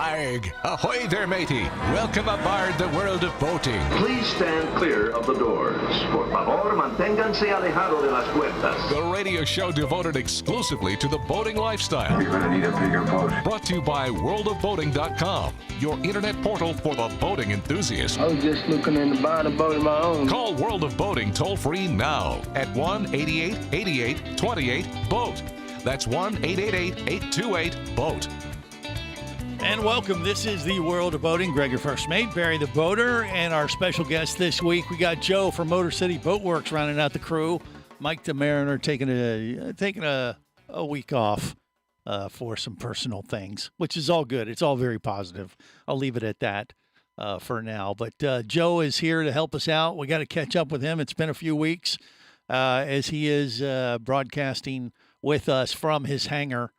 Arg! Ahoy there, matey! Welcome aboard the world of boating. Please stand clear of the doors. Por favor, manténganse alejado de las puertas. The radio show devoted exclusively to the boating lifestyle. You're gonna need a bigger boat. Brought to you by worldofboating.com, your internet portal for the boating enthusiast. I was just looking into buying a boat of my own. Call World of Boating toll-free now at 1-8888-28-BOAT. That's 1-888-828-BOAT. And welcome. This is the World of Boating. Greg, your first mate, Barry the Boater, and our special guest this week, we got Joe from Motor City Boat Works rounding out the crew. Mike the Mariner taking a week off for some personal things, which is all good. It's all very positive. I'll leave it at that for now. But Joe is here to help us out. We got to catch up with him. It's been a few weeks as he is broadcasting with us from his hangar.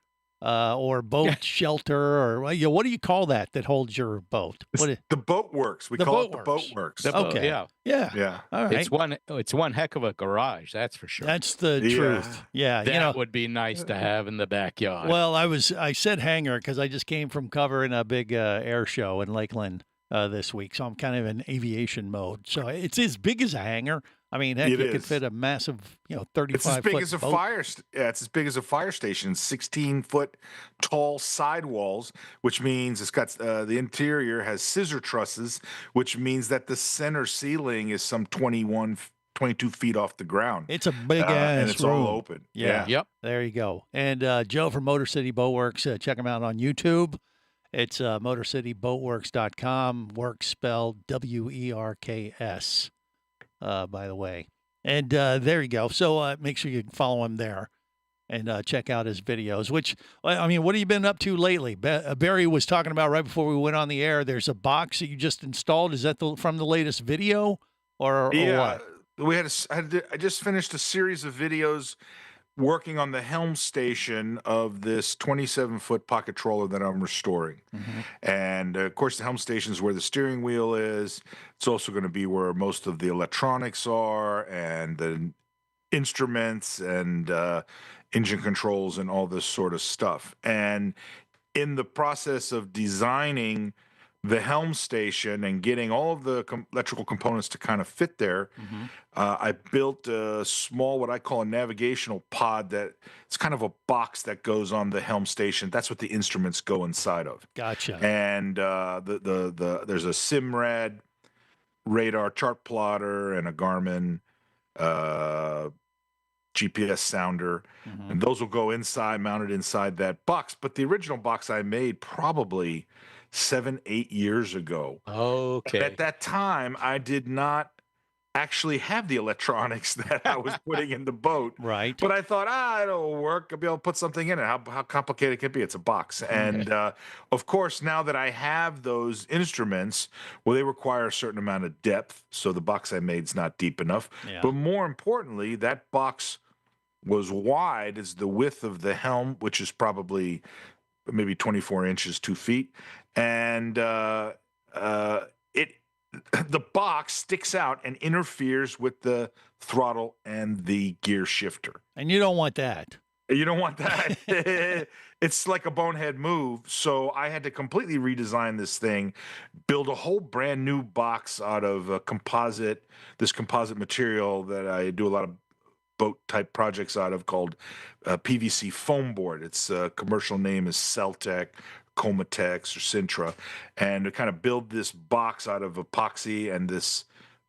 Or boat shelter, or what do you call that holds your boat? The Boat Works. We call it the Boat Works. Okay. Yeah. All right. It's one heck of a garage, that's for sure. That's the truth. Yeah. That would be nice to have in the backyard. Well, I said hangar because I just came from covering a big air show in Lakeland this week, so I'm kind of in aviation mode. So it's as big as a hangar. I mean, heck, you could fit a massive, 35-foot It's as big as a boat. it's as big as a fire station. 16-foot tall sidewalls, which means it's got the interior has scissor trusses, which means that the center ceiling is some 22 feet off the ground. It's a big ass and it's room. all open. Yeah. Yep. There you go. And Joe from Motor City Boat Works, check him out on YouTube. It's motorcityboatworks.com. Works spelled WERKS. By the way. And there you go. So make sure you follow him there and check out his videos, which, I mean, what have you been up to lately? Barry was talking about right before we went on the air, there's a box that you just installed. Is that from the latest video or what? I just finished a series of videos working on the helm station of this 27-foot pocket trawler that I'm restoring. Mm-hmm. And of course, the helm station is where the steering wheel is. It's also going to be where most of the electronics are and the instruments and engine controls and all this sort of stuff. And in the process of designing the helm station and getting all of the electrical components to kind of fit there, I built a small, what I call a navigational pod that it's kind of a box that goes on the helm station. That's what the instruments go inside of. Gotcha. And there's a Simrad radar chart plotter and a Garmin GPS sounder, and those will go mounted inside that box. But the original box I made probably 7-8 years ago. Okay. At that time, I did not actually have the electronics that I was putting in the boat. Right. But I thought, it'll work. I'll be able to put something in it. How complicated can it be? It's a box. And of course, now that I have those instruments, they require a certain amount of depth. So the box I made is not deep enough. Yeah. But more importantly, that box was wide as the width of the helm, which is probably maybe 24 inches, 2 feet. And the box sticks out and interferes with the throttle and the gear shifter. And you don't want that. You don't want that. It's like a bonehead move. So I had to completely redesign this thing, build a whole brand new box out of this composite material that I do a lot of boat type projects out of, called PVC foam board. Its commercial name is Celtec, Comatex, or Sintra. And to kind of build this box out of epoxy and this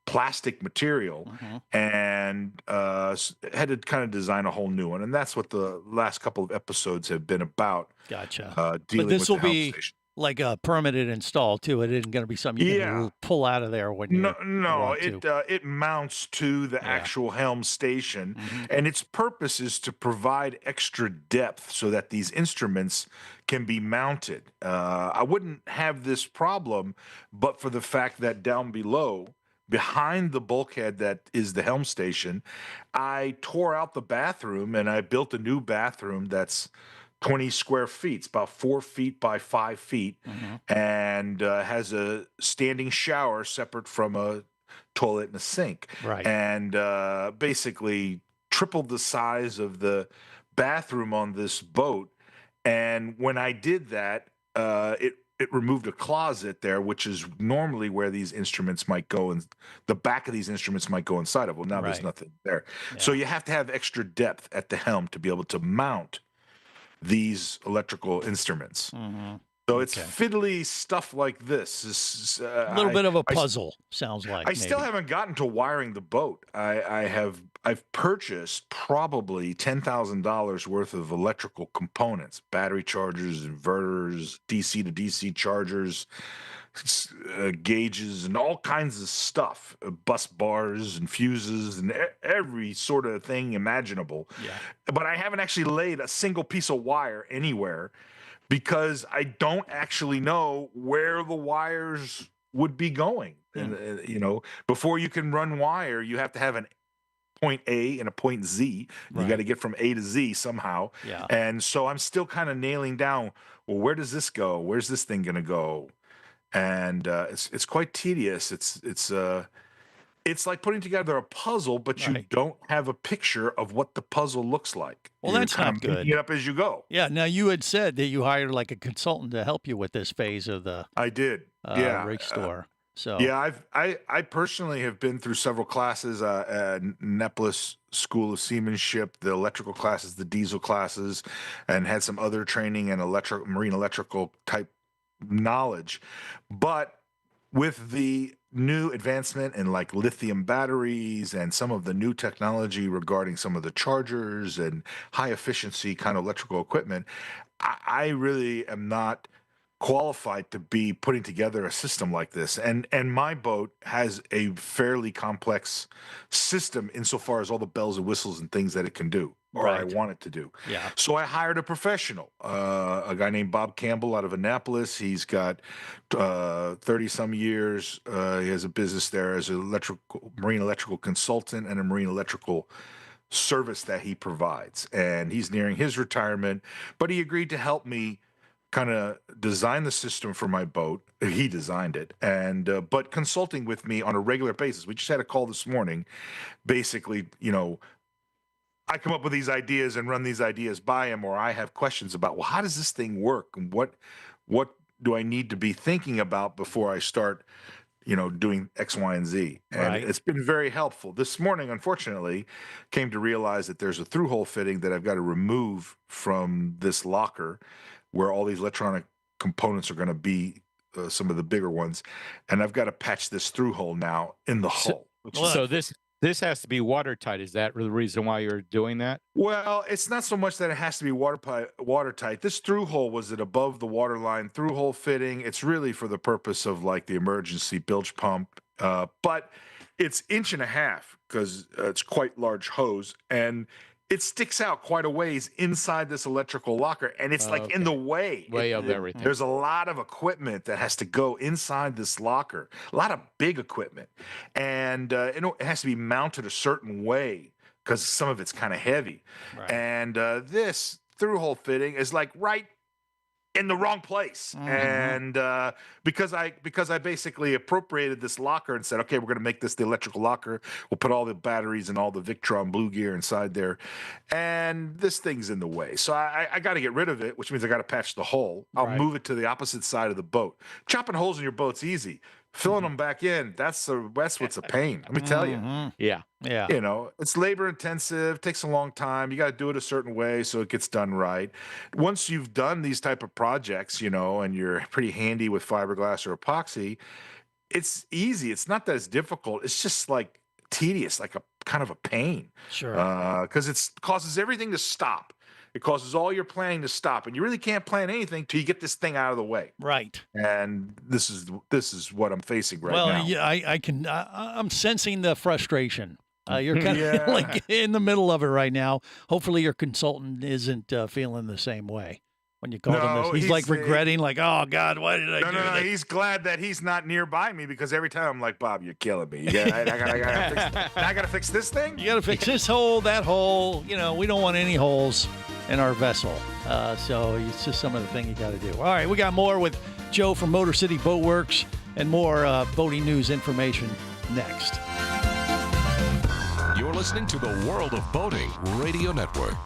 plastic material, and had to kind of design a whole new one. And that's what the last couple of episodes have been about. Gotcha. Dealing But this with will the helm be station. like a permanent install too. It isn't going to be something you can pull out of there when you want to. It mounts to the actual helm station, and its purpose is to provide extra depth so that these instruments can be mounted. I wouldn't have this problem, but for the fact that down below, behind the bulkhead that is the helm station, I tore out the bathroom and I built a new bathroom that's 20 square feet. It's about 4 feet by 5 feet, and has a standing shower separate from a toilet and a sink. Right. And basically tripled the size of the bathroom on this boat. And when I did that, it removed a closet there, which is normally where these instruments might go, and the back of these instruments might go inside of. Well, now there's Right. nothing there. So you have to have extra depth at the helm to be able to mount these electrical instruments. Mhm. So it's Okay. fiddly stuff like this. A little bit of a puzzle, sounds like. I still maybe. haven't gotten to wiring the boat. I've purchased probably $10,000 worth of electrical components, battery chargers, inverters, DC to DC chargers, gauges, and all kinds of stuff, bus bars and fuses and every sort of thing imaginable. Yeah. But I haven't actually laid a single piece of wire anywhere because I don't actually know where the wires would be going. And before you can run wire, you have to have an point A and a point Z. You Right. got to get from A to Z somehow. Yeah. And so I'm still kind of nailing down, well, where does this go? Where's this thing going to go? And it's quite tedious. It's like putting together a puzzle, but you Right. don't have a picture of what the puzzle looks like. Well, You're that's kind not of good. making it up as you go. Yeah. Now, you had said that you hired like a consultant to help you with this phase of the I did. Yeah. rig store. So Yeah, I personally have been through several classes at Neplis School of Seamanship, the electrical classes, the diesel classes, and had some other training and marine electrical type knowledge. But with the new advancement in like lithium batteries and some of the new technology regarding some of the chargers and high efficiency kind of electrical equipment, I really am not qualified to be putting together a system like this. And my boat has a fairly complex system insofar as all the bells and whistles and things that it can do, or I Right. want it to do. yeah. So I hired a professional, a guy named Bob Campbell out of Annapolis. He's got 30 some years. He has a business there as a marine electrical consultant and a marine electrical service that he provides. And he's nearing his retirement, but he agreed to help me kind of design the system for my boat. He designed it, and but consulting with me on a regular basis. We just had a call this morning. Basically, I come up with these ideas and run these ideas by him, or I have questions about, well, how does this thing work, and what do I need to be thinking about before I start, doing X, Y, and Z. And Right. it's been very helpful. This morning, unfortunately, came to realize that there's a through-hole fitting that I've got to remove from this locker where all these electronic components are going to be, some of the bigger ones. And I've got to patch this through-hole now in the hull. So this has to be watertight. Is that the reason why you're doing that? Well, it's not so much that it has to be watertight. This through hole was an above the waterline through hole fitting. It's really for the purpose of like the emergency bilge pump, but it's 1.5 inches because it's quite large hose, and it sticks out quite a ways inside this electrical locker, and it's like in the way. Way of everything. There's a lot of equipment that has to go inside this locker, a lot of big equipment, and it has to be mounted a certain way because some of it's kind of heavy. Right. And this through-hole fitting is like right in the wrong place. And because I basically appropriated this locker and said, okay, we're going to make this the electrical locker. We'll put all the batteries and all the Victron Blue gear inside there. And this thing's in the way. So I got to get rid of it, which means I got to patch the hole. I'll Right. move it to the opposite side of the boat. Chopping holes in your boat's easy. Filling them back in, that's what's a pain. Let me tell you. Yeah. Yeah. It's labor intensive, takes a long time. You got to do it a certain way so it gets done right. Once you've done these type of projects, and you're pretty handy with fiberglass or epoxy, it's easy. It's not that it's difficult. It's just like tedious, like a kind of a pain. Sure. Because it causes everything to stop. It causes all your planning to stop, and you really can't plan anything till you get this thing out of the way. Right. And this is what I'm facing right Well, now. yeah, I can. I'm sensing the frustration. You're kind of Yeah. like in the middle of it right now. Hopefully, your consultant isn't feeling the same way when you called him. No, He's like he's, regretting, like, oh God, why did I do No. this? He's glad that he's not nearby me because every time I'm like, Bob, you're killing me. I gotta fix this thing. You got to fix this hole, that hole. We don't want any holes in our vessel. So it's just some of the thing you got to do. All right, we got more with Joe from Motor City Boat Works and more boating news information next. You're listening to the World of Boating Radio Network.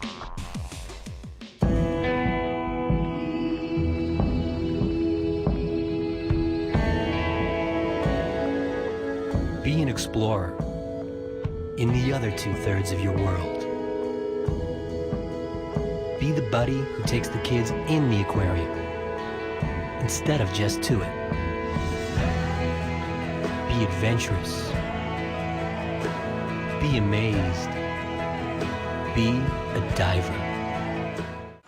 explorer in the other two-thirds of your world. Be the buddy who takes the kids in the aquarium instead of just to it. Be adventurous. Be amazed. Be a diver.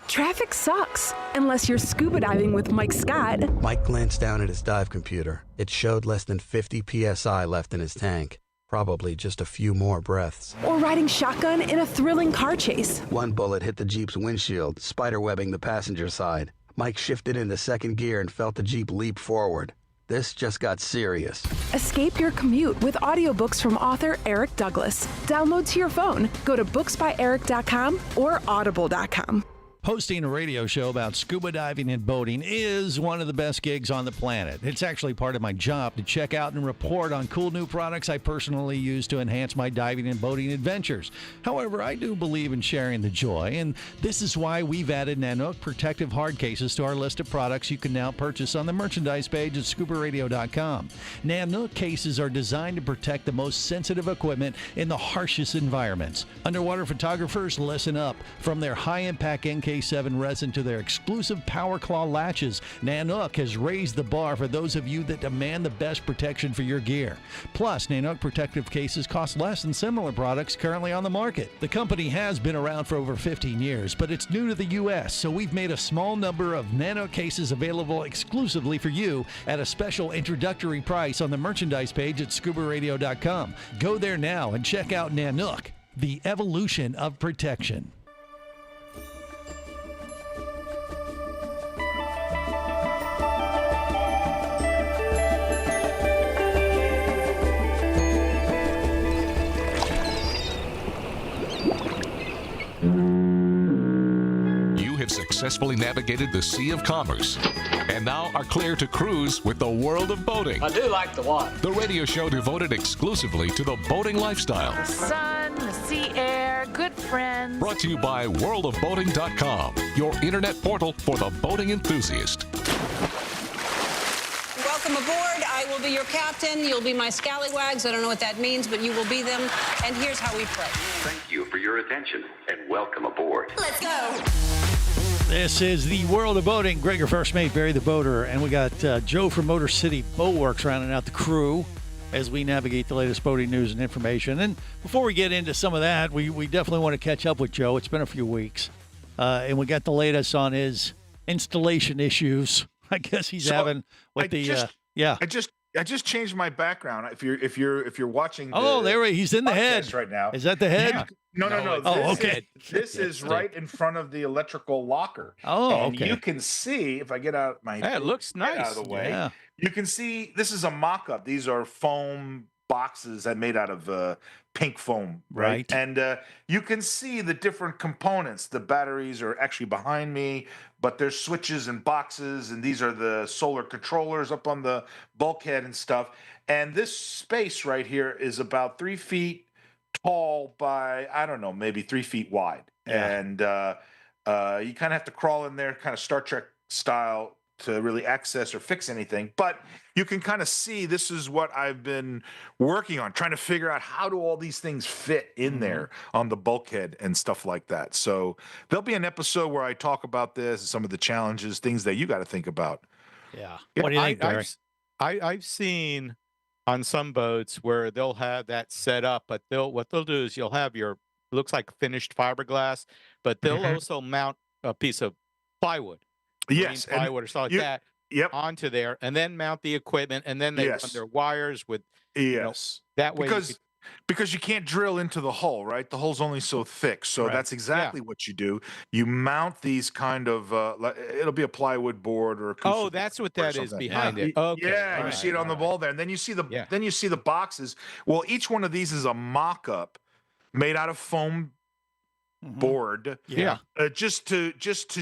Traffic sucks, unless you're scuba diving with Mike Scott. Mike glanced down at his dive computer. It showed less than 50 psi left in his tank. Probably just a few more breaths. Or riding shotgun in a thrilling car chase. One bullet hit the Jeep's windshield, spiderwebbing the passenger side. Mike shifted into second gear and felt the Jeep leap forward. This just got serious. Escape your commute with audiobooks from author Eric Douglas. Download to your phone. Go to booksbyeric.com or audible.com. Hosting a radio show about scuba diving and boating is one of the best gigs on the planet. It's actually part of my job to check out and report on cool new products I personally use to enhance my diving and boating adventures. However, I do believe in sharing the joy, and this is why we've added Nanook protective hard cases to our list of products you can now purchase on the merchandise page at scubaradio.com. Nanook cases are designed to protect the most sensitive equipment in the harshest environments. Underwater photographers, listen up. From their high-impact NK7 resin to their exclusive Power Claw latches, Nanook has raised the bar for those of you that demand the best protection for your gear. Plus, Nanook protective cases cost less than similar products currently on the market. The company has been around for over 15 years, but it's new to the U.S., so we've made a small number of Nanook cases available exclusively for you at a special introductory price on the merchandise page at scubaradio.com. Go there now and check out Nanook, the evolution of protection. Successfully navigated the Sea of Commerce and now are clear to cruise with the World of Boating. I do like the water. The radio show devoted exclusively to the boating lifestyle. The sun, the sea air, good friends. Brought to you by worldofboating.com, your internet portal for the boating enthusiast. Welcome aboard. I will be your captain. You'll be my scallywags. I don't know what that means, but you will be them. And here's how we pray. Thank you for your attention and welcome aboard. Let's go. This is the World of Boating. Greg, your first mate, Barry the Boater, and we got Joe from Motor City Boatworks rounding out the crew as we navigate the latest boating news and information. And before we get into some of that, we definitely want to catch up with Joe. It's been a few weeks, and we got the latest on his installation issues. I guess he's having with I just changed my background. If you're watching, he's in the head right now. Is that the head? Yeah. No. Okay. This is right in front of the electrical locker. And you can see if I get out my it looks nice out of the way. Yeah. You can see this is a mock-up. These are foam boxes that made out of pink foam, right? And you can see the different components. The batteries are actually behind me, but there's switches and boxes, and these are the solar controllers up on the bulkhead and stuff. And this space right here is about 3 feet tall by, I don't know, maybe 3 feet wide. Yeah. And you kind of have to crawl in there, kind of Star Trek style, to really access or fix anything. But you can kind of see this is what I've been working on, trying to figure out how do all these things fit in there on the bulkhead and stuff like that. So there'll be an episode where I talk about this, some of the challenges, things that you got to think about. Yeah. What do you think, Barry? I've seen on some boats where they'll have that set up, but what they'll do is you'll have your, looks like finished fiberglass, but they'll also mount a piece of plywood. Yes, plywood or something like that onto there, and then mount the equipment, and then they run their wires with that way. Because you can't drill into the hull, right? The hull's only so thick, so that's exactly what you do. You mount these kind of it'll be a plywood board or that's what that is behind it. Okay, you see it on the wall there, and then you see the boxes. Well, each one of these is a mock-up made out of foam board, just to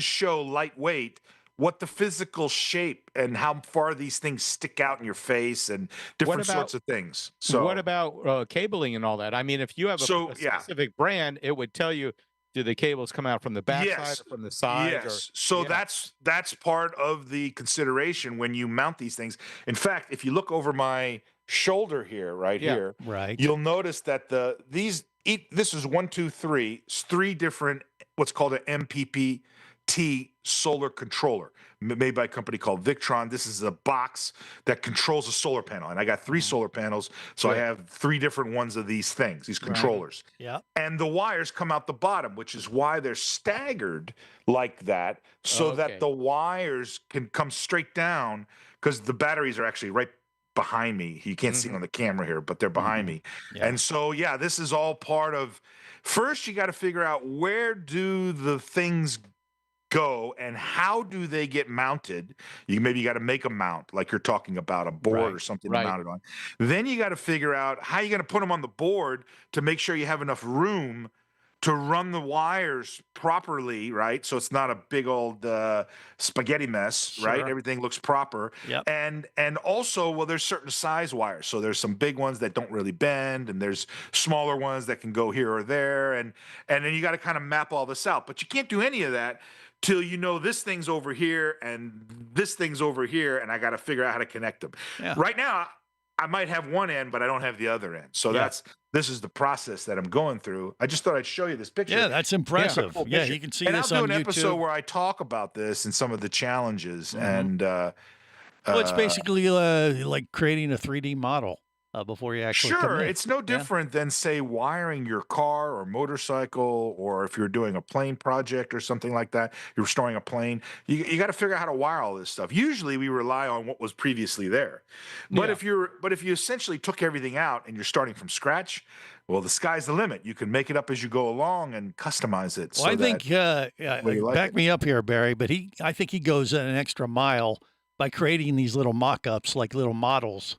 show lightweight, what the physical shape and how far these things stick out in your face and different sorts of things. So what about cabling and all that? I mean, if you have a specific brand, it would tell you, do the cables come out from the back side or from the side? Yes. So that's part of the consideration when you mount these things. In fact, if you look over my shoulder here, right here, Right. you'll notice that this is 1, 2, 3. It's 3 different what's called an MPPT solar controller made by a company called Victron. This is a box that controls a solar panel, and I got 3 solar panels, so I have 3 different ones of these things, these controllers. Yeah. And the wires come out the bottom, which is why they're staggered like that, so that the wires can come straight down, because the batteries are actually right behind me. You can't see them on the camera here, but they're behind me. Yeah. And so, yeah, this is all part of. First, you got to figure out, where do the things go and how do they get mounted. Maybe you got to make a mount, like you're talking about a board or something to mount it on. Then you got to figure out how you're going to put them on the board to make sure you have enough room to run the wires properly, right? So it's not a big old spaghetti mess, right? Everything looks proper. Yep. And also, well, there's certain size wires. So there's some big ones that don't really bend, and there's smaller ones that can go here or there. And then you got to kind of map all this out. But you can't do any of that till you know this thing's over here and this thing's over here, and I got to figure out how to connect them. Yeah. Right now, I might have one end, but I don't have the other end. So this is the process that I'm going through. I just thought I'd show you this picture. Yeah, that's impressive. Cool Yeah, picture. you can see and this I'll on do an YouTube. episode where I talk about this and some of the challenges. And well, it's basically like creating a 3D model before you actually sure, commit. it's no different than, say, wiring your car or motorcycle, or if you're doing a plane project or something like that, you're restoring a plane. You got to figure out how to wire all this stuff. Usually, we rely on what was previously there. But if you essentially took everything out and you're starting from scratch, well, the sky's the limit. You can make it up as you go along and customize it. Well, I think back me up here, Barry, but I think he goes an extra mile by creating these little mock-ups, like little models.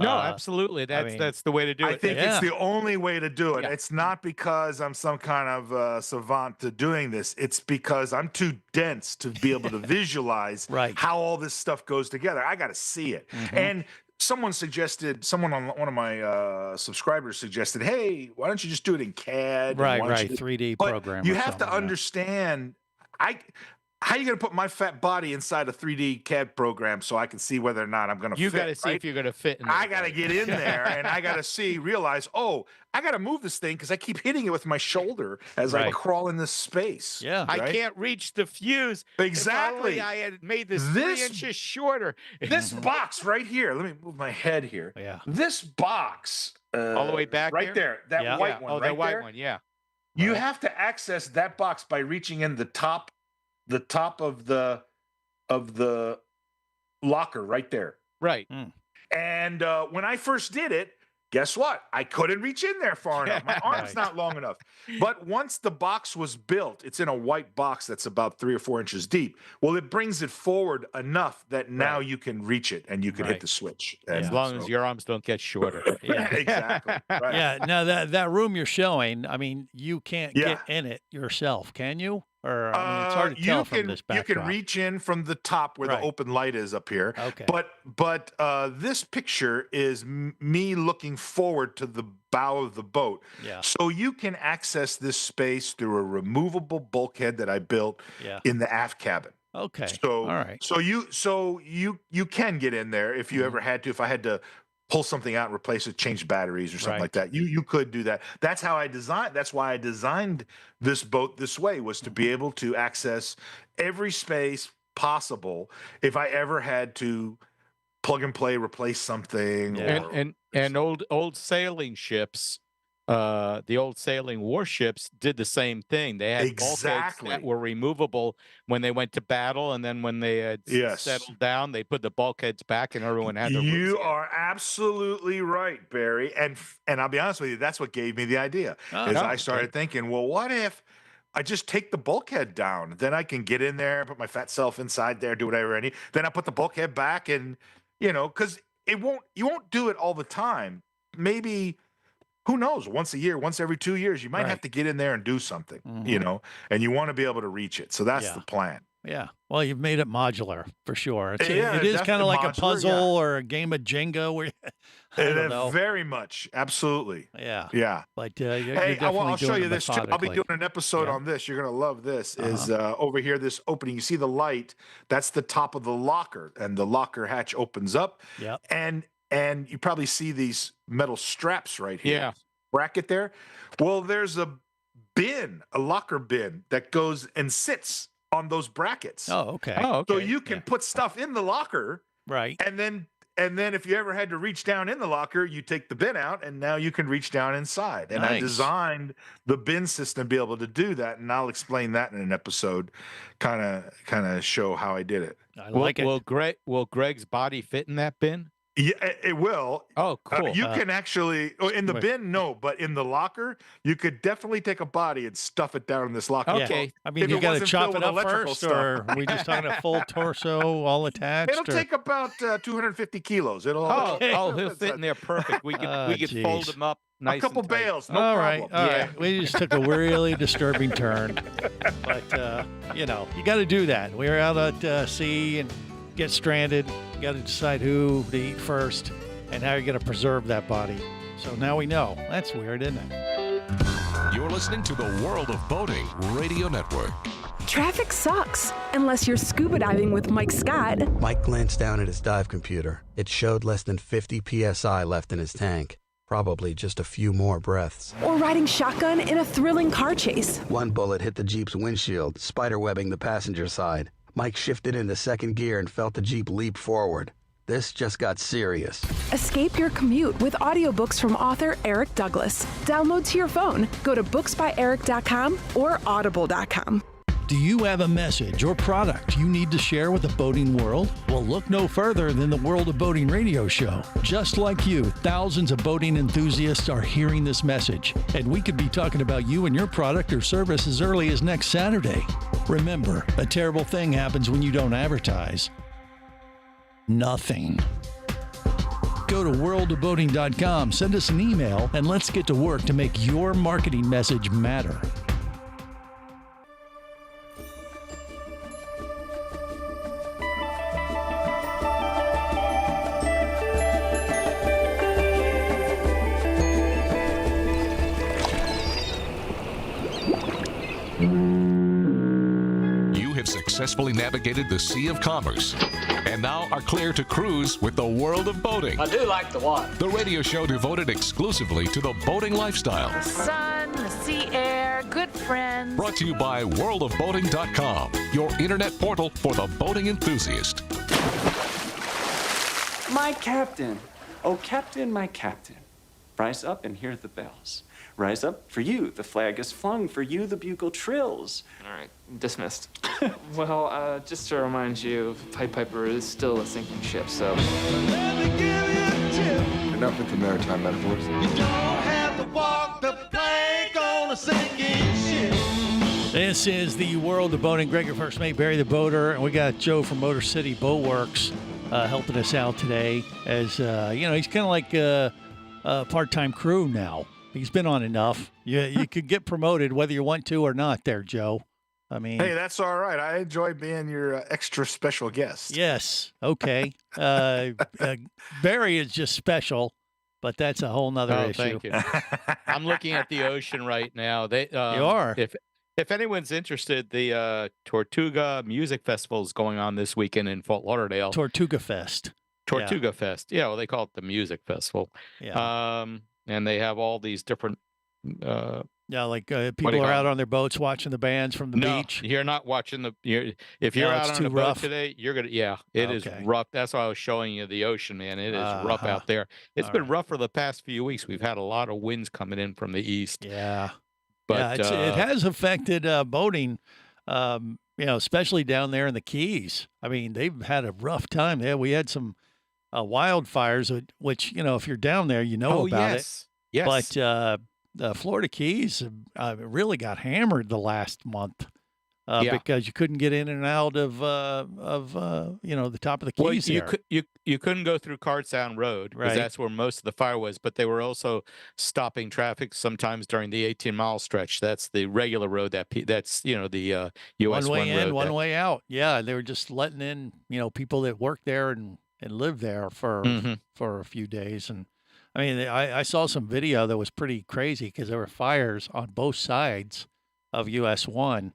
No, absolutely. That's the way to do it. I think it's the only way to do it. Yeah. It's not because I'm some kind of savant to doing this. It's because I'm too dense to be able to visualize how all this stuff goes together. I got to see it. And someone on one of my subscribers suggested, hey, why don't you just do it in CAD? Right. 3D program. You have to understand, how are you going to put my fat body inside a 3D CAD program so I can see whether or not I'm going to fit? You got to see if you're going to fit in there. I got to get in there, and I got to realize, I got to move this thing because I keep hitting it with my shoulder as I crawl in this space. Yeah. I can't reach the fuse. Exactly. If only I had made this 3 inches shorter. This box right here, let me move my head here. Yeah. This box. All the way back right there. That white one. Oh, that white one, yeah. You have to access that box by reaching in the top of the locker right there. Right. And when I first did it, guess what? I couldn't reach in there far enough. My arm's not long enough. But once the box was built, it's in a white box that's about 3 or 4 inches deep. Well, it brings it forward enough that now you can reach it and you can hit the switch. As long as your arms don't get shorter. Exactly. Right. Yeah. Now that room you're showing, I mean, you can't get in it yourself, can you? Or it's hard to tell from this backdrop. You can reach in from the top where the open light is up here. Okay. But this picture is me looking forward to the bow of the boat. Yeah. So you can access this space through a removable bulkhead that I built in the aft cabin. Okay. So all right. So you can get in there if you ever had to. If I had to pull something out and replace it, change batteries or something like that. You could do that. That's how I designed. That's why I designed this boat this way, was to be able to access every space possible if I ever had to plug and play, replace something. And old sailing ships, the old sailing warships did the same thing. They had bulkheads that were removable when they went to battle, and then when they had settled down, they put the bulkheads back, and everyone had to. You are absolutely right, Barry. And I'll be honest with you, that's what gave me the idea. I started thinking, well, what if I just take the bulkhead down? Then I can get in there, put my fat self inside there, do whatever I need. Then I put the bulkhead back, and because you won't do it all the time. Maybe. Who knows? Once a year, once every 2 years, you might have to get in there and do something, and you want to be able to reach it. So that's the plan. Yeah. Well, you've made it modular for sure. It is kind of like a puzzle or a game of Jenga where I don't know. Very much. Absolutely. Yeah. Yeah. But you're hey, I'll show you this too. I'll be methodically. doing an episode on this. You're going to love this. Is over here, this opening. You see the light? That's the top of the locker, and the locker hatch opens up. Yeah. And and you probably see these metal straps right here. Yeah. Bracket there. Well, there's a locker bin that goes and sits on those brackets. Oh, okay. So you can put stuff in the locker, Right. and then if you ever had to reach down in the locker, you take the bin out, and now you can reach down inside. And I Nice. designed the bin system to be able to do that, and I'll explain that in an episode, kind of show how I did it. I like it. Will Greg's body fit in that bin? Yeah, it will. Oh, cool. You can actually in the bin, no, but in the locker, you could definitely take a body and stuff it down in this locker. Okay. I mean, If you it got to wasn't chop filled it with up electrical first, stuff. or are we just talking a full torso, all attached? It'll or- take about 250 kilos. It'll He'll fit in there perfect. We could fold geez. him up nice. a couple and tight. bales, no all right, problem. all Yeah. right. We just took a really disturbing turn, but you got to do that. We were out at sea and get stranded. You got to decide who to eat first and how you're going to preserve that body. So now we know. That's weird, isn't it? You're listening to the World of Boating Radio Network. Traffic sucks unless you're scuba diving with Mike Scott. Mike glanced down at his dive computer. It showed less than 50 psi left in his tank. Probably just a few more breaths. Or riding shotgun in a thrilling car chase. One bullet hit the Jeep's windshield, spiderwebbing the passenger side. Mike shifted into second gear and felt the Jeep leap forward. This just got serious. Escape your commute with audiobooks from author Eric Douglas. Download to your phone. Go to booksbyeric.com or audible.com. Do you have a message or product you need to share with the boating world? Well, look no further than the World of Boating radio show. Just like you, thousands of boating enthusiasts are hearing this message, and we could be talking about you and your product or service as early as next Saturday. Remember, a terrible thing happens when you don't advertise. Nothing. Go to worldofboating.com, send us an email, and let's get to work to make your marketing message matter. You have successfully navigated the Sea of Commerce and now are clear to cruise with the World of Boating. I do like the water. The radio show devoted exclusively to the boating lifestyle. The sun, the sea air, good friends. Brought to you by worldofboating.com, your internet portal for the boating enthusiast. My captain. Oh, captain, my captain. Rise up and hear the bells. Rise up. For you, the flag is flung. For you, the bugle trills. All right, dismissed. Well, just to remind you, Pied Piper is still a sinking ship, so. Enough with the maritime metaphors. This is the World of Boating. Greg, your first mate, Barry the Boater, and we got Joe from Motor City Boat Works helping us out today. As he's kind of like a part-time crew now. He's been on enough. You could get promoted whether you want to or not. There, Joe. I mean, Hey, that's all right. I enjoy being your extra special guest. yes, okay. Barry is just special, but that's a whole nother issue. Thank you. I'm looking at the ocean right now. They You are. If anyone's interested, the Tortuga Music Festival is going on this weekend in Fort Lauderdale. Tortuga Fest. Tortuga Fest. Yeah, well, they call it the Music Festival. Yeah. And they have all these different. Yeah, like do you people are call out it? on their boats watching the bands from the No, beach. you're not watching if you're No, it's out too on a boat rough. today, you're gonna. Yeah, it is Okay. rough. That's why I was showing you the ocean, man. It is rough Uh-huh. out there. It's All been right. rough for the past few weeks. We've had a lot of winds coming in from the east. Yeah. But it has affected boating, especially down there in the Keys. I mean, they've had a rough time. Yeah, we had some wildfires, which, if you're down there, you know about yes. it. Yes. But the Florida Keys really got hammered the last month Yeah. because you couldn't get in and out of the top of the Well, Keys you there. you couldn't go through Cartsound Road because Right. that's where most of the fire was. But they were also stopping traffic sometimes during the 18-mile stretch. That's the regular road that's the US One way in, road one that- way out. Yeah, they were just letting in, people that work there and live there for Mhm. for a few days. And I mean, I saw some video that was pretty crazy because there were fires on both sides of US 1.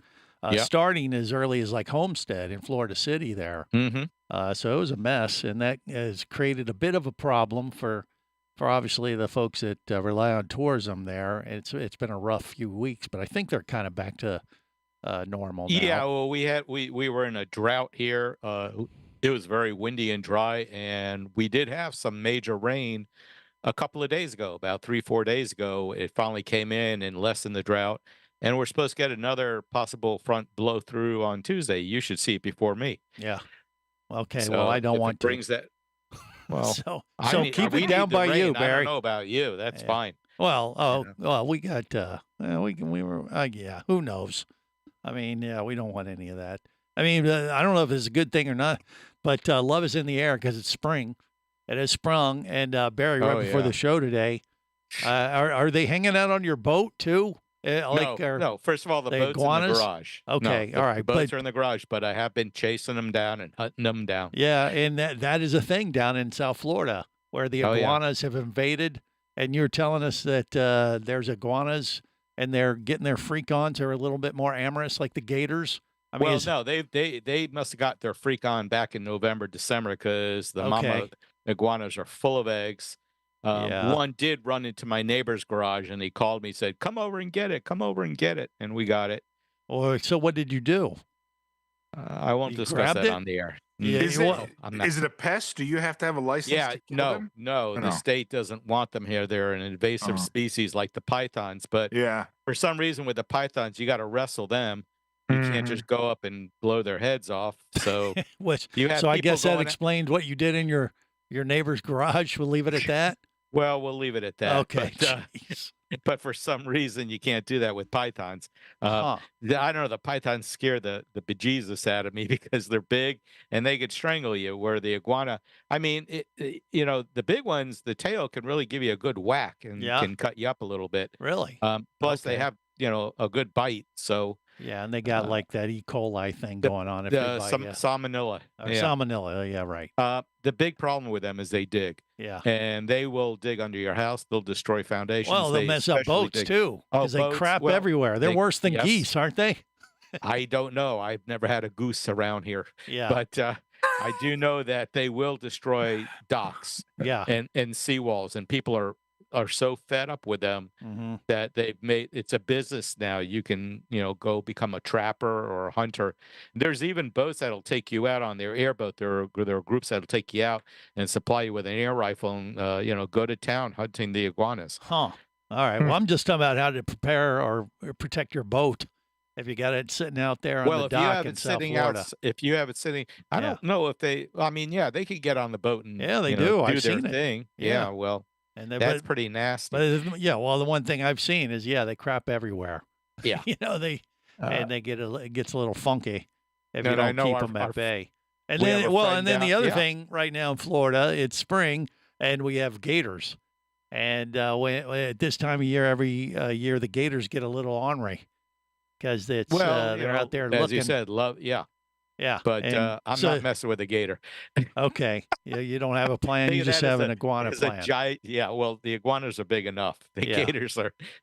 starting as early as like Homestead in Florida City there. So it was a mess, and that has created a bit of a problem for obviously the folks that rely on tourism there. It's been a rough few weeks, but I think they're kind of back to normal now. Yeah, well, we were in a drought here. It was very windy and dry, and we did have some major rain a couple of days ago, about 3-4 days ago. It finally came in and lessened the drought, and we're supposed to get another possible front blow through on Tuesday. You should see it before me. Yeah. Okay. So well, I don't want to. Brings that. Well, so I keep we it down need the by rain. you, I Barry. don't know about you. That's fine. Well, well, we got we were yeah. Who knows? I mean, yeah, we don't want any of that. I mean, I don't know if it's a good thing or not, but love is in the air because it's spring. It has sprung, and Barry, right before the show today, are they hanging out on your boat too? No. First of all, the boat's iguanas? in the garage. Okay, No, all right. The boats are in the garage, but I have been chasing them down and hunting them down. Yeah, and that is a thing down in South Florida where the iguanas have invaded, and you're telling us that there's iguanas and they're getting their freak ons are a little bit more amorous, like the gators. I mean, No, they must have got their freak on back in November, December, because the mama iguanas are full of eggs. One did run into my neighbor's garage, and he called me, said, "Come over and get it. Come over and get it." And we got it. Well, so what did you do? I won't discuss that on the air. Yeah, Is it a pest? Do you have to have a license? Yeah, to kill no, them? no. The state doesn't want them here. They're an invasive species like the pythons. But for some reason, with the pythons, you got to wrestle them. You can't just go up and blow their heads off. So you have so I guess that going explained what you did in your neighbor's garage. We'll leave it at that. Well, we'll leave it at that. Okay. But for some reason, you can't do that with pythons. I don't know. The pythons scare the bejesus out of me because they're big and they could strangle you. Where the iguana, I mean, the big ones, the tail can really give you a good whack and can cut you up a little bit. Really? Plus, they have a good bite. So. Yeah, and they got like that E. coli thing going on. Salmonella. Salmonella, yeah, right. The big problem with them is they dig. Yeah. And they will dig under your house. They'll destroy foundations. Well, they'll mess up boats too because they crap everywhere. They're worse than geese, aren't they? I don't know. I've never had a goose around here. Yeah. But I do know that they will destroy docks and seawalls, and people are so fed up with them that they've made it's a business now. You can go become a trapper or a hunter. There's even boats that'll take you out on their airboat. There are groups that'll take you out and supply you with an air rifle and go to town hunting the iguanas. All right. Well, I'm just talking about how to prepare or protect your boat if you got it sitting out there on the dock in South Florida. If you have it sitting, I don't know if they. I mean, they could get on the boat and they do. do I've their seen thing. it. Yeah. Well. And that's pretty nasty. But well, the one thing I've seen is they crap everywhere. Yeah, it gets a little funky if you don't keep them at bay. And then the other thing right now in Florida, it's spring and we have gators, and at this time of year, every year the gators get a little ornery because they're out there looking. As you said, Yeah, but I'm not messing with a gator. Okay, you don't have a plan. You just have an iguana plan. Well, the iguanas are big enough. The gators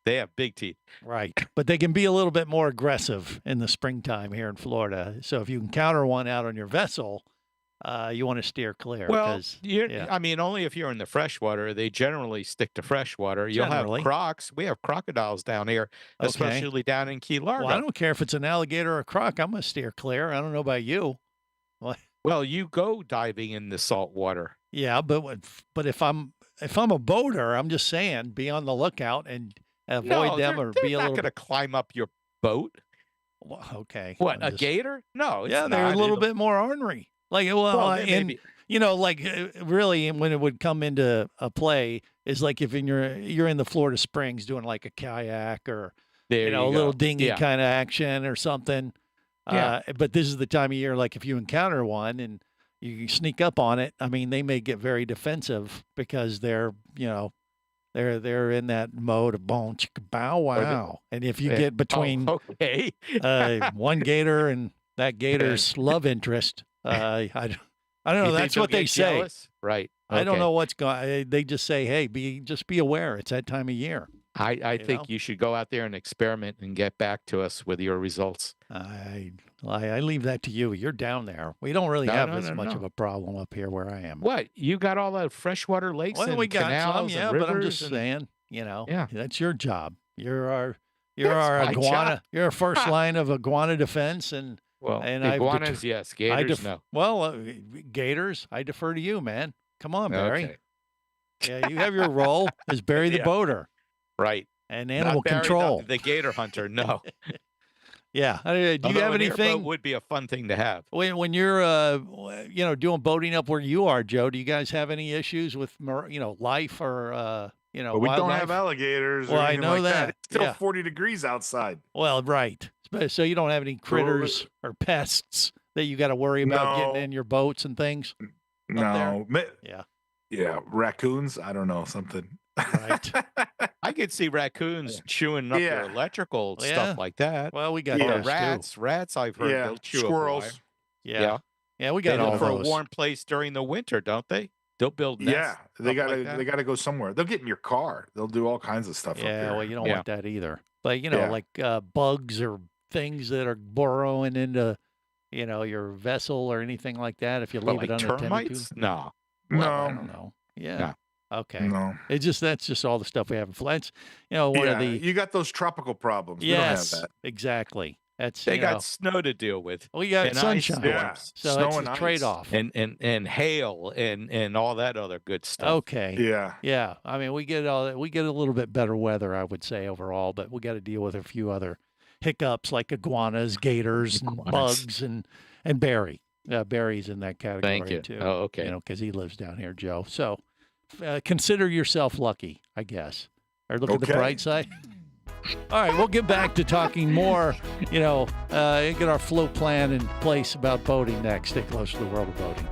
they have big teeth. Right, but they can be a little bit more aggressive in the springtime here in Florida. So if you encounter one out on your vessel, you want to steer clear. Well, I mean, only if you're in the freshwater. They generally stick to freshwater. You'll have crocs. We have crocodiles down here, especially down in Key Largo. Well, I don't care if it's an alligator or a croc. I'm going to steer clear. I don't know about you. What? Well, you go diving in the salt water. Yeah, but if I'm a boater, I'm just saying, be on the lookout and avoid them or be a little. They're not going to climb up your boat. Well, okay. What, a gator? No. It's they're a little bit more ornery. Like, really, when it would come into a play is like if you're in the Florida Springs doing like a kayak or a little dinghy kind of action or something. But this is the time of year, like if you encounter one and you sneak up on it, I mean, they may get very defensive because they're in that mode of boom, chicka, bow, wow. And if you get between one gator and that gator's love interest, I don't know. That's what they say. Right. I don't know what's going. They just say, "Hey, just be aware. It's that time of year." I think you should go out there and experiment and get back to us with your results. I leave that to you. You're down there. We don't really have this much of a problem up here where I am. What? You got all the freshwater lakes and we got canals some, and rivers. but I'm just saying, that's your job. You're our my iguana. job. You're our first line of iguana defense, and iguanas, yes, gators, no. Well, gators, I defer to you, man. Come on, Barry. Okay. Yeah, you have your role as Barry the Boater. Right. And animal Not Barry, control. not the gator hunter, no. Yeah. Do you Although have an anything? airboat would be a fun thing to have. When you're, doing boating up where you are, Joe, do you guys have any issues with, life or, But we wildlife? don't have alligators. Well, or I anything know like that. It's still Yeah. 40 degrees outside. Well, right. So you don't have any critters or pests that you got to worry about No. getting in your boats and things? No. Yeah. Yeah. Raccoons. I don't know. Something. Right. I could see raccoons chewing up their electrical stuff like that. Well, we got Or those, too. rats. I've heard Yeah, they'll chew up squirrels. wire. Yeah. Yeah, we They got all look for those. a warm place during the winter, don't they? They'll build nests. Yeah. They stuff gotta like that. they gotta go somewhere. They'll get in your car. They'll do all kinds of stuff up Yeah, there. well, you don't Yeah. want that either. But, Yeah. like bugs or things that are burrowing into, your vessel or anything like that if you What, leave it like unattended termites? to. No. Well, I No. don't know. Yeah. No. Okay. No. That's just all the stuff we have in Flats. One Yeah, of the you got those tropical problems. yes, We don't have that. exactly. That's They got snow to deal with. we got and ice sunshine. Yeah. storms. So Snow that's and a ice. trade-off. And hail and all that other good stuff. Okay. Yeah. Yeah. I mean, we get a little bit better weather, I would say, overall, but we got to deal with a few other hiccups like iguanas, gators, and bugs, and Barry. Barry's in that category Thank you. too. Oh, okay. Because he lives down here, Joe. So consider yourself lucky, I guess. Or look at the Okay. bright side. All right, we'll get back to talking more, get our float plan in place about boating next. Stay close to the world of boating.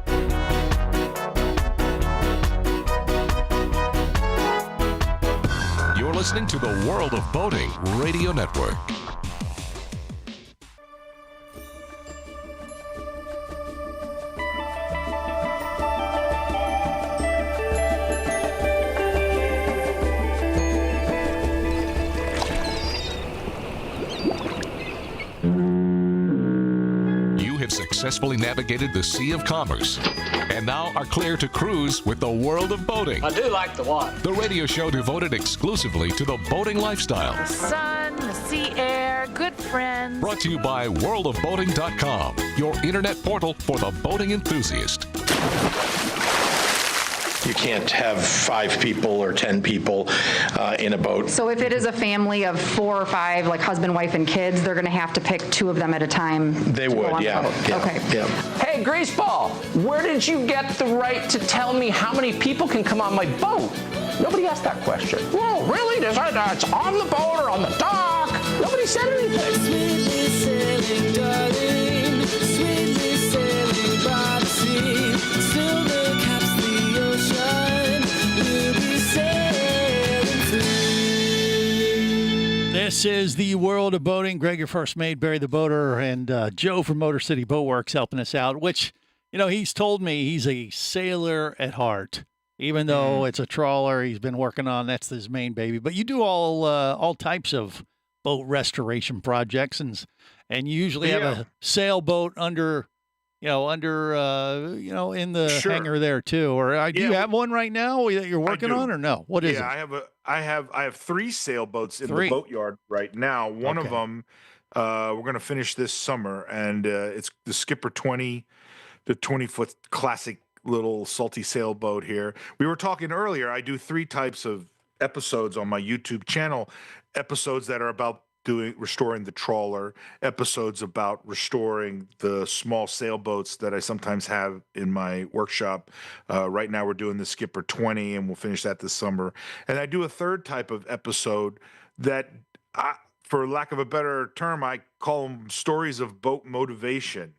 You're listening to the World of Boating Radio Network. You have successfully navigated the Sea of Commerce and now are clear to cruise with the World of Boating. I do like the water. The radio show devoted exclusively to the boating lifestyle. The sun, the sea air, good friends. Brought to you by worldofboating.com, your internet portal for the boating enthusiast. You can't have 5 people or 10 people in a boat. So if it is a family of 4 or 5, like husband, wife, and kids, they're going to have to pick 2 of them at a time. They to go would, on the yeah. boat. Yeah, Okay. yeah. Hey, Greaseball, where did you get the right to tell me how many people can come on my boat? Nobody asked that question. Whoa, really? It's on the boat or on the dock? Nobody said anything. Sweetly sailing, darling, sweetly sailing by the sea, silver caps the ocean, we'll be sailing free. This is the World of Boating. Greg, your first mate, Barry the Boater, and Joe from Motor City Boatworks helping us out, which, he's told me he's a sailor at heart. Even though it's a trawler he's been working on, that's his main baby. But you do all types of boat restoration projects, and you usually have a sailboat under in the Sure. hangar there too. Or do you Yeah, have one right now that you're working do. on, or no? What is it? I have 3 sailboats in 3. the boatyard right now. One of Okay. them we're going to finish this summer, and it's the Skipper 20, the 20-foot classic little salty sailboat here. We were talking earlier, I do 3 types of episodes on my YouTube channel, episodes that are about restoring the trawler, episodes about restoring the small sailboats that I sometimes have in my workshop. Right now we're doing the Skipper 20, and we'll finish that this summer. And I do a 3rd type of episode that for lack of a better term, I call them stories of boat motivation.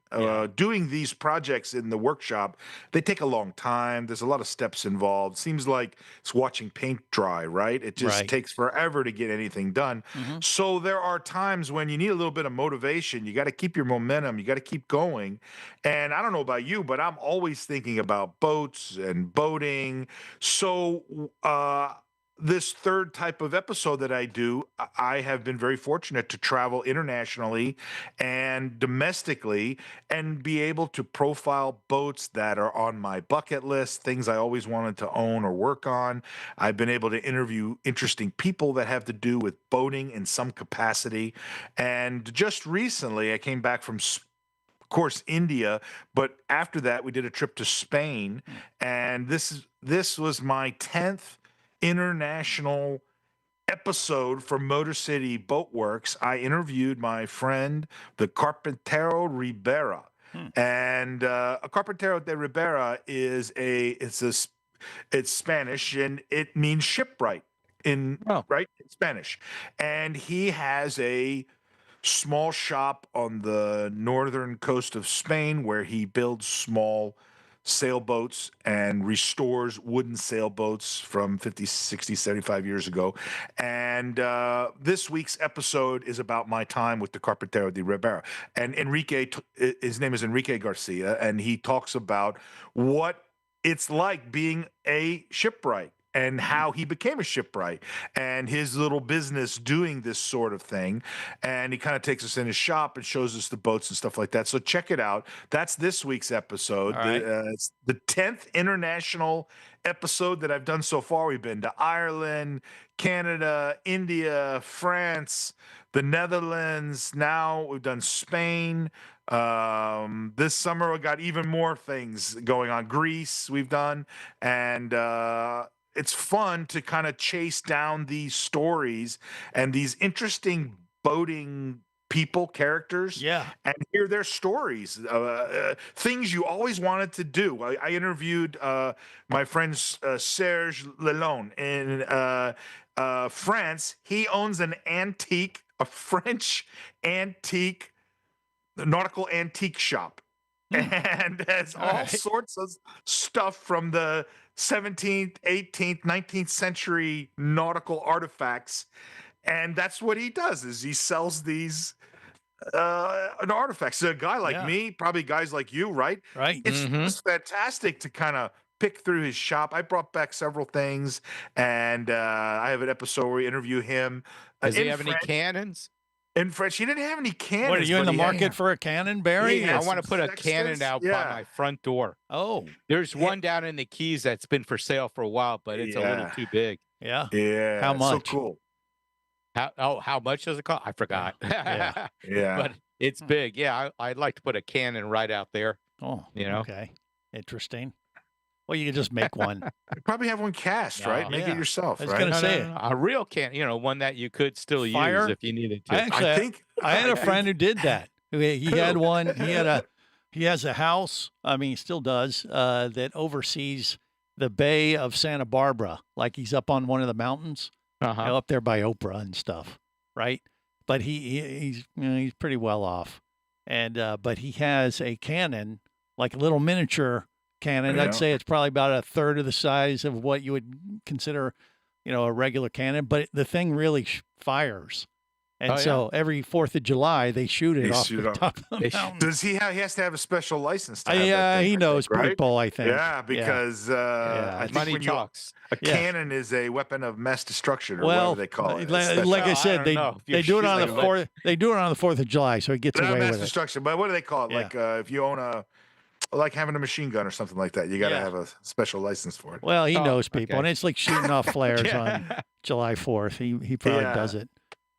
Doing these projects in the workshop, they take a long time. There's a lot of steps involved. Seems like it's watching paint dry, right? It just takes forever to get anything done. So there are times when you need a little bit of motivation. You got to keep your momentum. You got to keep going. And I don't know about you, but I'm always thinking about boats and boating. So this third type of episode that I do, I have been very fortunate to travel internationally and domestically and be able to profile boats that are on my bucket list, things I always wanted to own or work on. I've been able to interview interesting people that have to do with boating in some capacity. And just recently, I came back from of course, India, but after that, we did a trip to Spain, and this was my 10th international episode for Motor City Boatworks. I interviewed my friend, the Carpintero Ribera, and a Carpintero de Ribera it's Spanish, and it means shipwright in Spanish, and he has a small shop on the northern coast of Spain where he builds small sailboats and restores wooden sailboats from 50, 60, 75 years ago. And this week's episode is about my time with the Carpintero de Ribera. And his name is Enrique Garcia, and he talks about what it's like being a shipwright and how he became a shipwright and his little business doing this sort of thing. And he kind of takes us in his shop and shows us the boats and stuff like that. So check it out. That's this week's episode. It's the 10th international episode that I've done so far. We've been to Ireland, Canada, India, France, the Netherlands. Now we've done Spain. This summer we got even more things going on. Greece we've done. And it's fun to kind of chase down these stories and these interesting boating people, characters, and hear their stories, things you always wanted to do. I interviewed my friend Serge Lelon in France. He owns a French antique, nautical antique shop, and has all sorts of stuff from the 17th, 18th, 19th century nautical artifacts. And that's what he does, is he sells these artifacts. So a guy like me, probably guys like you, right? Right. It's fantastic to kind of pick through his shop. I brought back several things, and I have an episode where we interview him. Does he have any cannons? In French, he didn't have any cannons. What, are you in the market for a cannon, Barry? I want to put a cannon out by my front door. Oh. There's one down in the Keys that's been for sale for a while, but it's a little too big. Yeah. Yeah. How much? So cool. How much does it cost? I forgot. Yeah. But it's big. Yeah, I'd like to put a cannon right out there. Oh, you know? Okay. Interesting. Well, you can just make one. You probably have one cast, right? Make it yourself, I was right? going to say a real cannon, one that you could still Fire? use if you needed to. I had a friend who did that. He had one. He has a house. I mean, he still does. That oversees the Bay of Santa Barbara, like he's up on one of the mountains, up there by Oprah and stuff, right? But he's he's pretty well off, and but he has a cannon, like a little miniature cannon. Yeah. I'd say it's probably about a third of the size of what you would consider, a regular cannon. But the thing really fires. And so every 4th of July, they shoot it off the top of the mountain. Does he has to have a special license to have that thing, he knows right? people, I think. Yeah, because I think Money when talks. a cannon is a weapon of mass destruction, or Well, whatever they call it. like I said, they do it on the 4th. They do it on the 4th of July, so he gets Not away mass with it. destruction, but what do they call it? Like if you own like having a machine gun or something like that, you got to have a special license for it. Well, he knows people, and it's like shooting off flares on July 4th. He probably does it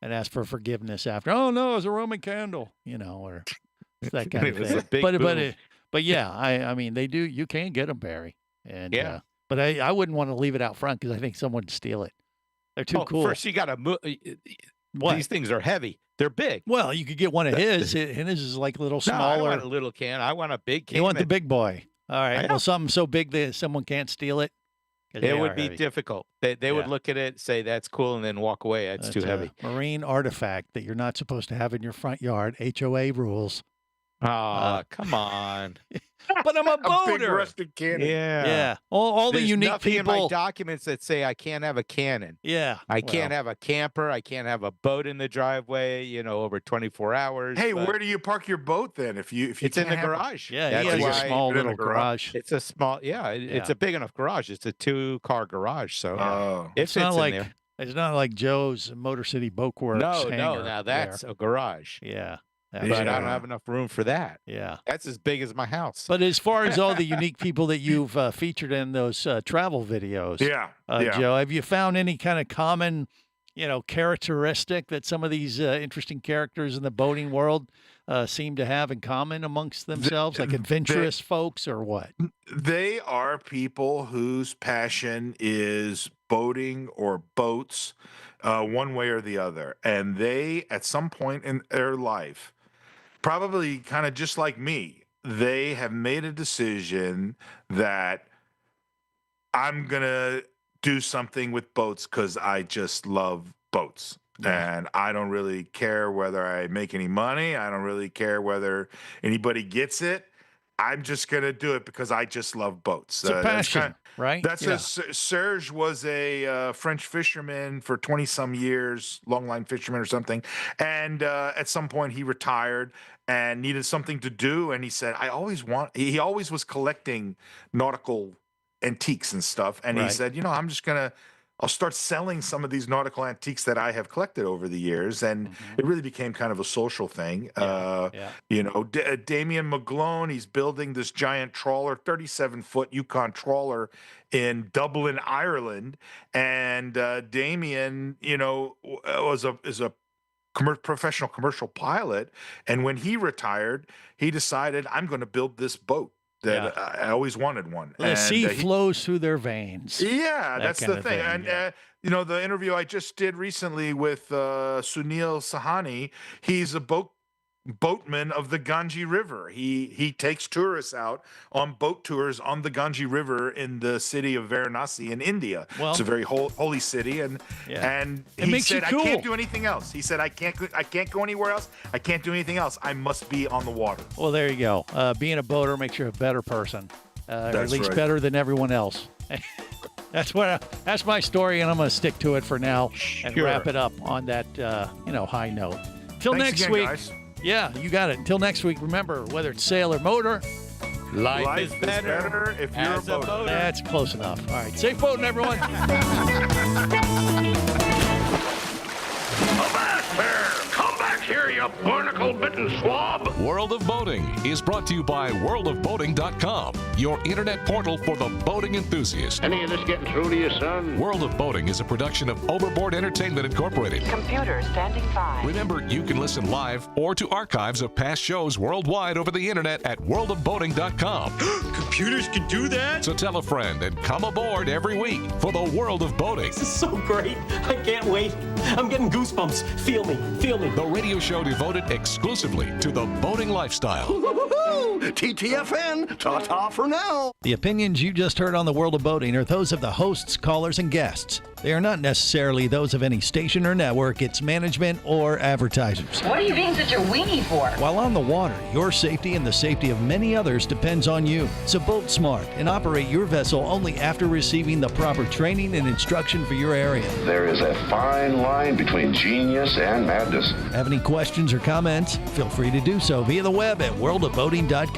and asks for forgiveness after. Oh no, it's a Roman candle, or that kind of thing. But yeah, I mean they do. You can get them, Barry, and but I wouldn't want to leave it out front because I think someone would steal it. They're too cool. First, you got to move. These things are heavy. They're big. Well, you could get one of his, and his is like a little smaller. I don't want a little can. I want a big can. You want the big boy. All right. Well, something so big that someone can't steal it. It would be difficult. They would look at it, say that's cool, and then walk away. That's too heavy. Marine artifact that you're not supposed to have in your front yard. HOA rules. Oh, come on. But I'm a boater. big rusted cannon. Yeah. All the There's unique nothing in people. my documents that say I can't have a cannon. Yeah. I can't have a camper. I can't have a boat in the driveway, over 24 hours. Hey, but where do you park your boat then? If you it's in can't the have a- garage. Yeah, That's he has a why- small Put it in little the garage. garage. It's a small, it's a big enough garage. It's a 2-car garage, so Oh. it It's fits not in like there. it's not like Joe's Motor City Boat Works. No, hangar now that's a garage. there. Yeah. But I don't have enough room for that. Yeah. That's as big as my house. But as far as all the unique people that you've featured in those travel videos, Yeah. Joe, have you found any kind of common, characteristic that some of these interesting characters in the boating world seem to have in common amongst themselves, like adventurous folks or what? They are people whose passion is boating or boats, one way or the other. And they, at some point in their life, probably kind of just like me, they have made a decision that I'm going to do something with boats because I just love boats. And I don't really care whether I make any money. I don't really care whether anybody gets it. I'm just going to do it because I just love boats. It's a passion, right? That's Serge was a French fisherman for 20 some years, longline fisherman or something. And at some point he retired and needed something to do. And he said, he always was collecting nautical antiques and stuff. And he said, I'll start selling some of these nautical antiques that I have collected over the years. And it really became kind of a social thing. Damien McGlone, he's building this giant trawler, 37-foot Yukon trawler in Dublin, Ireland. And Damien, is a professional commercial pilot. And when he retired, he decided, I'm going to build this boat. That I always wanted one. The sea flows through their veins. Yeah, That that's kind the of thing. thing, And the interview I just did recently with Sunil Sahani, he's a boatman of the Ganges River. He takes tourists out on boat tours on the Ganges River in the city of Varanasi in India. Well, it's a very holy city, and It he makes you said, cool. I can't do anything else. He said, I can't go anywhere else. I can't do anything else. I must be on the water. Well, there you go. Being a boater makes you a better person, or at That's least right. better than everyone else. That's my story, and I'm going to stick to it for now and Sure. wrap it up on that high note. Till Thanks next again, week. guys. Yeah, you got it. Until next week, remember, whether it's sail or motor, Life is better if you're a as a boater. boater. that's close enough. All right, safe boating, everyone. Avast there! Come back here, you barnacle-bitten swab! World of Boating is brought to you by worldofboating.com, your internet portal for the boating enthusiast. Any of this getting through to you, son? World of Boating is a production of Overboard Entertainment Incorporated. Computer standing by. Remember, you can listen live or to archives of past shows worldwide over the internet at worldofboating.com. Computers can do that? So tell a friend and come aboard every week for the World of Boating. This is so great. I can't wait. I'm getting goosebumps. Feel me. Feel me. The radio show devoted exclusively to the boating lifestyle. TTFN, ta-ta for now. The opinions you just heard on the World of Boating are those of the hosts, callers, and guests. They are not necessarily those of any station or network, its management, or advertisers. What are you being such a weenie for? While on the water, your safety and the safety of many others depends on you. So boat smart and operate your vessel only after receiving the proper training and instruction for your area. There is a fine line between genius and madness. Have any questions or comments? Feel free to do so via the web at worldofboating.com.